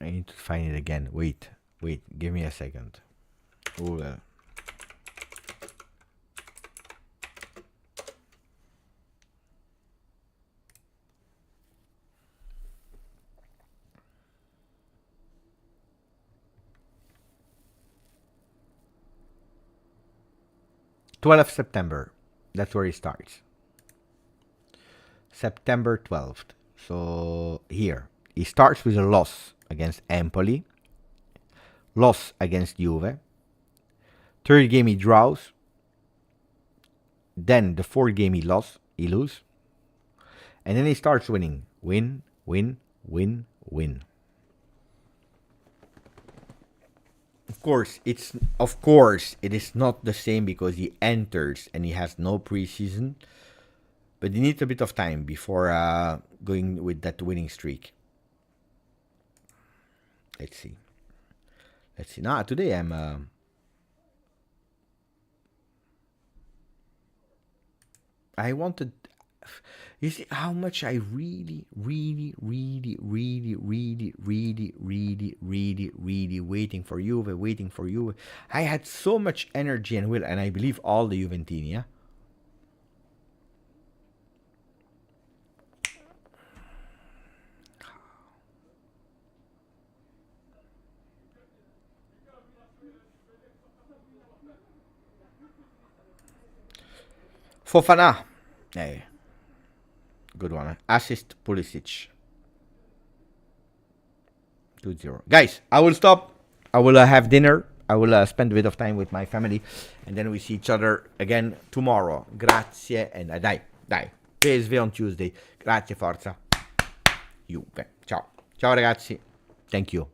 I need to find it again. Wait, give me a second. Ooh, 12th September. That's where he starts. September 12th. So here. He starts with a loss against Empoli. Loss against Juve. Third game he draws. Then the fourth game he loses. And then he starts winning. Win. Of course, it is not the same because he enters and he has no preseason. But he needs a bit of time before going with that winning streak. Let's see. Now, today I'm... I wanted. You see how much I really waiting for Juve. I had so much energy and will, and I believe all the Juventini, yeah? Fofana. Hey. Good one. Assist Pulisic. 2-0. Guys, I will stop. I will have dinner. I will spend a bit of time with my family. And then we see each other again tomorrow. Grazie. And dai. PSV on Tuesday. Grazie, forza. Juve. Ciao. Ciao ragazzi. Thank you.